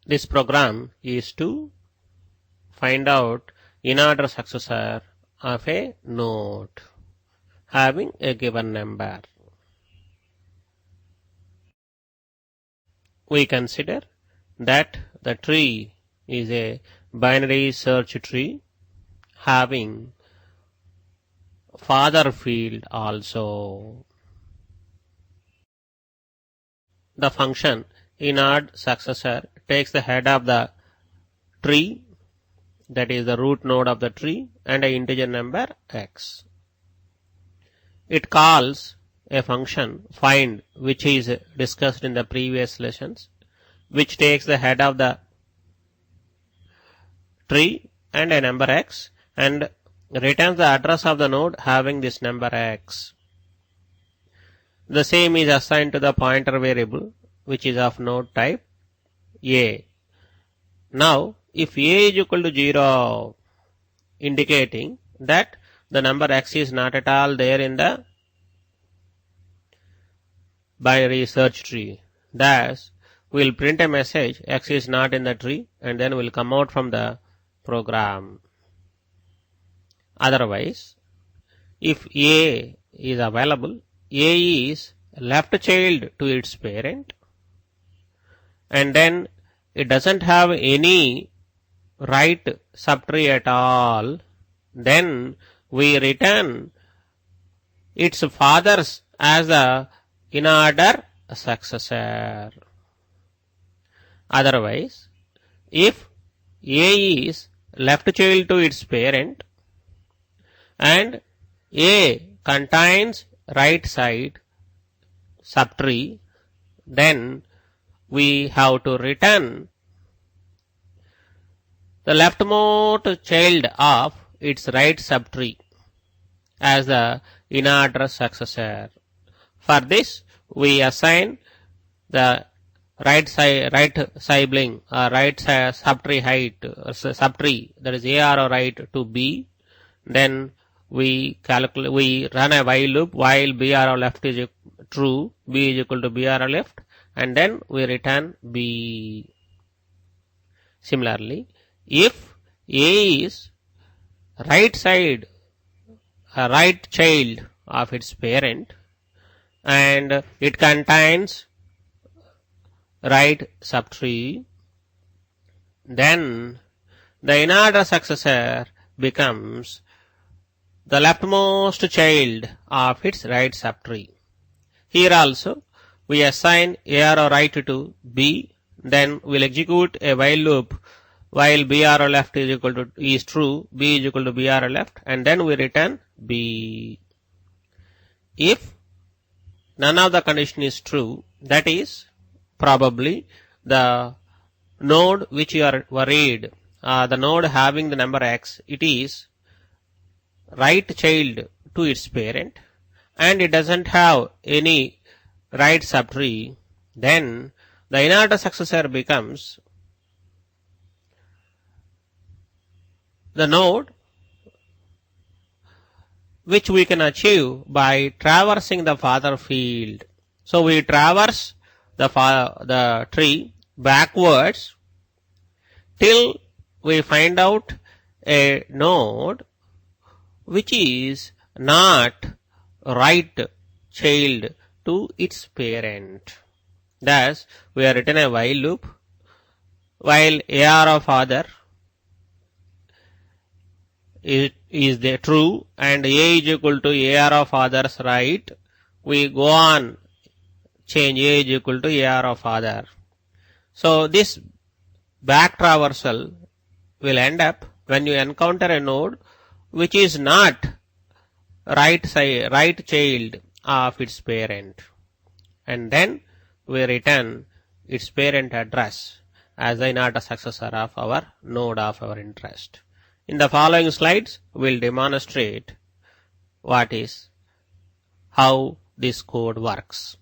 This program is to find out in-order successor of a node having a given number. We consider that the tree is a binary search tree having father field also. The function inord successor takes the head of the tree, that is the root node of the tree, and an integer number x. It calls a function find, which is discussed in the previous lessons, which takes the head of the tree and a number x and returns the address of the node having this number x. The same is assigned to the pointer variable, which is of node type a. Now, if a is equal to 0, indicating that the number x is not at all there in the binary search tree, thus we'll print a message x is not in the tree and then we'll come out from the program. Otherwise, if a is available, a is left child to its parent and then it doesn't have any right subtree at all, then we return its fathers as a in-order successor. Otherwise, if a is left child to its parent and a contains right side subtree, then we have to return the leftmost child of its right subtree as the in-order successor. For this, we assign the right sibling or right subtree height subtree, that is AR right, to B. Then we run a while loop while BR left is true, B is equal to BR left, and then we return B. Similarly, if A is right side, a right child of its parent and it contains right subtree, then the in-order successor becomes the leftmost child of its right subtree. Here also we assign AR right to B, then we'll execute a while loop while BR left is true, B is equal to BR left, and then we return B. If none of the condition is true, that is probably the node which you are worried, the node having the number x, it is right child to its parent and it doesn't have any right subtree, then the in-order successor becomes the node which we can achieve by traversing the father field. So we traverse the tree backwards till we find out a node which is not right child to its parent. Thus, we have written a while loop while AR of father is the true and A is equal to AR of father's right, we go on change A is equal to AR of father. So this back traversal will end up when you encounter a node which is not right child of its parent, and then we return its parent address as the in-order successor of our node of our interest. In the following slides, we'll demonstrate how this code works.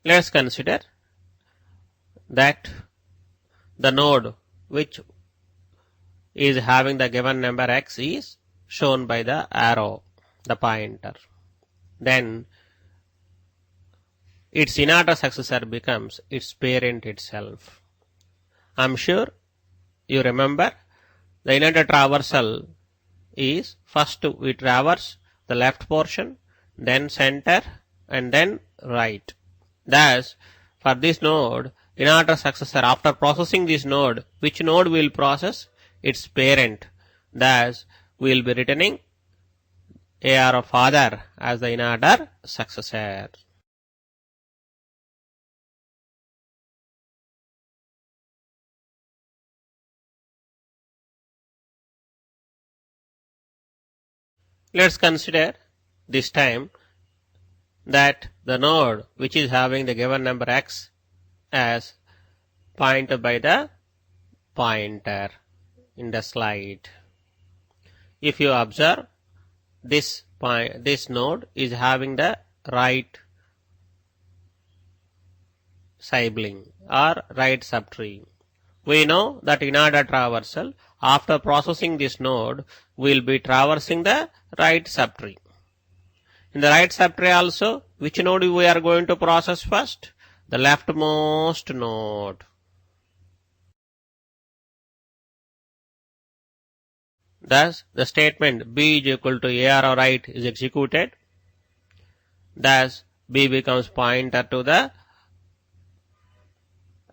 Let's consider that the node which is having the given number x is shown by the arrow, the pointer. Then its inner successor becomes its parent itself. I'm sure you remember the inner traversal is first we traverse the left portion, then center, and then right. Thus, for this node, inner successor, after processing this node, which node will process? Its parent. Thus, we will be returning AR of father as the inner successor. Let's consider this time that the node which is having the given number x as pointed by the pointer in the slide. If you observe, this node is having the right sibling or right subtree. We know that in order traversal, after processing this node, we will be traversing the right subtree. In the right subtree also, which node we are going to process first? The leftmost node. Thus, the statement B is equal to AR right is executed. Thus, B becomes pointer to the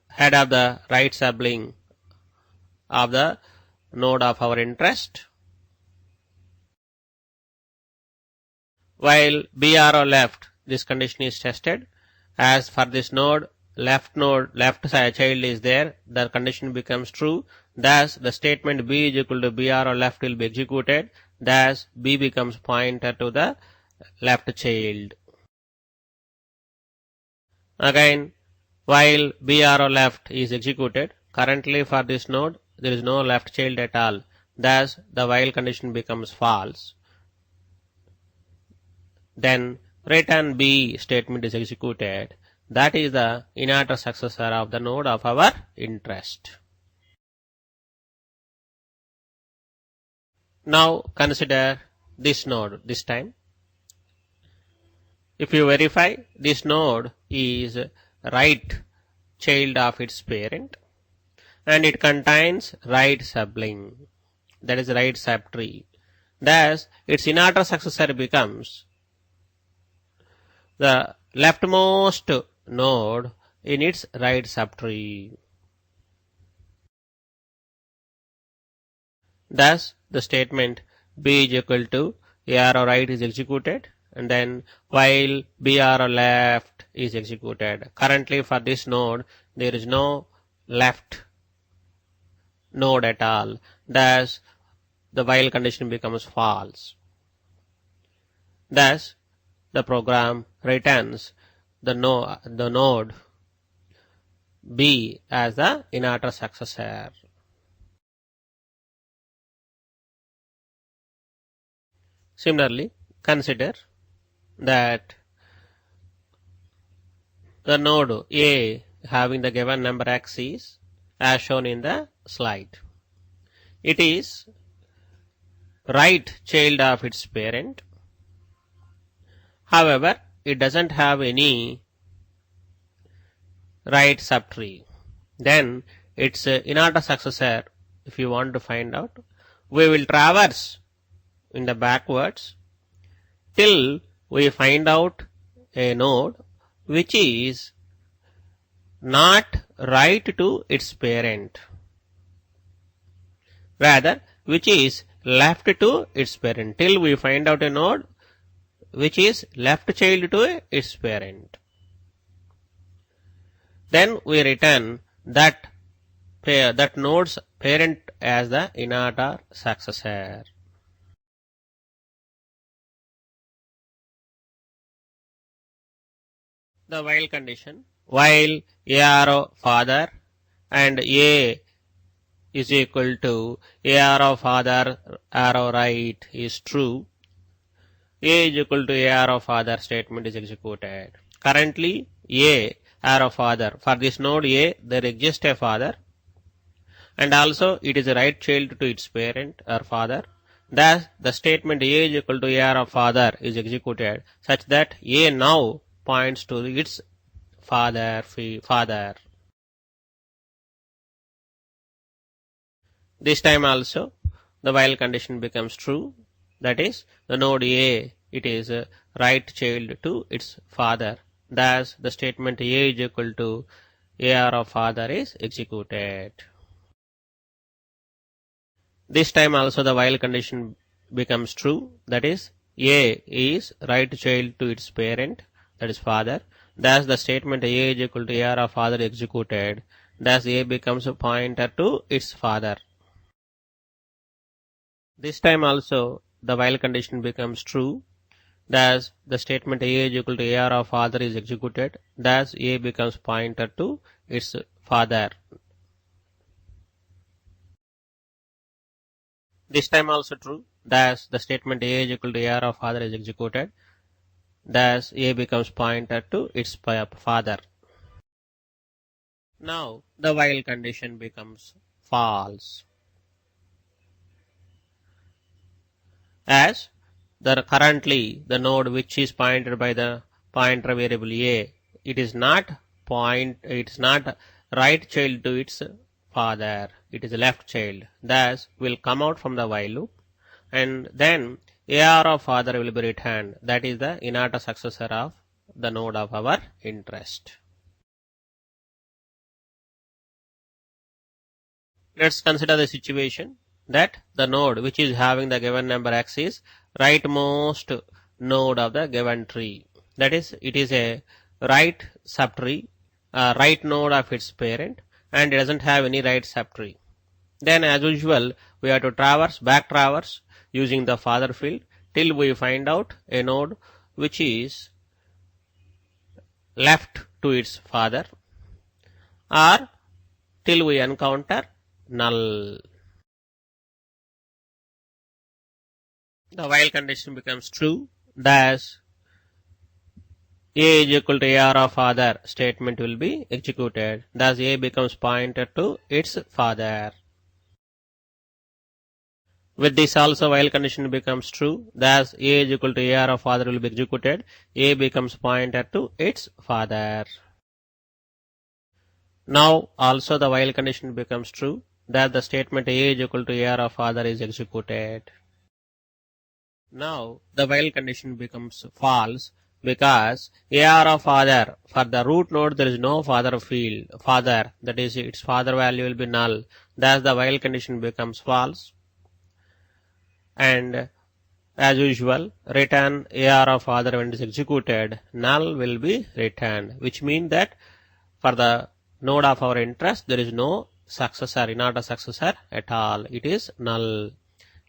head of the right sibling of the node of our interest. While B arrow left, this condition is tested. As for this node, left child is there, the condition becomes true. Thus, the statement B is equal to B arrow left will be executed. Thus, B becomes pointer to the left child. Again, while B arrow left is executed, currently for this node, there is no left child at all. Thus, the while condition becomes false. Then, return B statement is executed. That is the inner successor of the node of our interest. Now, consider this node this time. If you verify, this node is right child of its parent and it contains right sibling, that is right subtree. Thus, its inner successor becomes the leftmost node in its right subtree. Thus, the statement B is equal to A arrow right is executed, and then while B arrow left is executed. Currently for this node, there is no left node at all. Thus, the while condition becomes false. Thus, the program returns the node B as the inner successor. Similarly, consider that the node A having the given number x is as shown in the slide. It is right child of its parent. However, it doesn't have any right subtree. Then its inner successor, if you want to find out, we will traverse in the backwards till we find out a node which is not right to its parent, rather which is left to its parent, till we find out a node which is left child to its parent. Then we return that node's parent as the inner successor. The while condition, while A arrow father and A is equal to A arrow father arrow right is true, A is equal to A arrow father statement is executed. currently A are a father. For this node A, there exists a father, and also it is a right child to its parent or father. Thus, the statement A is equal to A of father is executed such that A now points to its father. This time also, the while condition becomes true. That is, the node A, it is a right child to its father. Thus, the statement A is equal to AR of father is executed. This time also the while condition becomes true. That is, A is right child to its parent, that is father. Thus, the statement A is equal to AR of father executed. Thus, A becomes a pointer to its father. This time also the while condition becomes true. Thus, the statement A is equal to AR of father is executed. Thus, A becomes pointer to its father. This time also true. Thus, the statement A is equal to AR of father is executed. Thus, A becomes pointer to its father. Now, the while condition becomes false. As currently the node which is pointed by the pointer variable A, it is not right child to its father, it is left child. Thus, will come out from the while loop, and then AR of father will be returned. That is the inata successor of the node of our interest. Let's consider the situation that the node which is having the given number x is rightmost node of the given tree. That is, it is a right subtree, right node of its parent, and it doesn't have any right subtree. Then, as usual, we have to back traverse using the father field till we find out a node which is left to its father, or till we encounter null. The while condition becomes true. Thus, A is equal to AR of father statement will be executed. Thus, A becomes pointer to its father. With this also while condition becomes true. Thus, A is equal to AR of father will be executed. A becomes pointer to its father. Now, also the while condition becomes true. That the statement A is equal to AR of father is executed. Now, the while condition becomes false because AR of father, for the root node there is no father field, that is its father value will be null. Thus, the while condition becomes false. And as usual, return AR of father when it is executed, null will be returned, which means that for the node of our interest there is no successor, not a successor at all. It is null.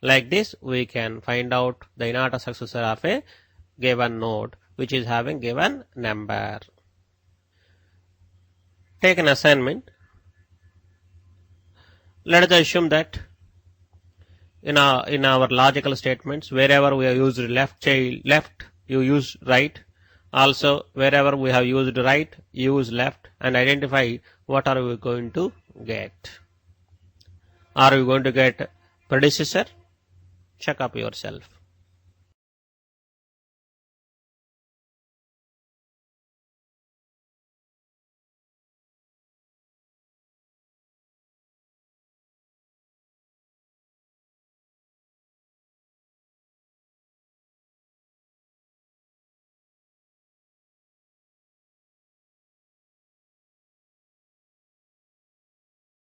Like this, we can find out the inata successor of a given node which is having given number. Take an assignment. Let us assume that in our logical statements, wherever we have used left, you use right. Also, wherever we have used right, use left, and identify what are we going to get. Are we going to get predecessor? Check up yourself.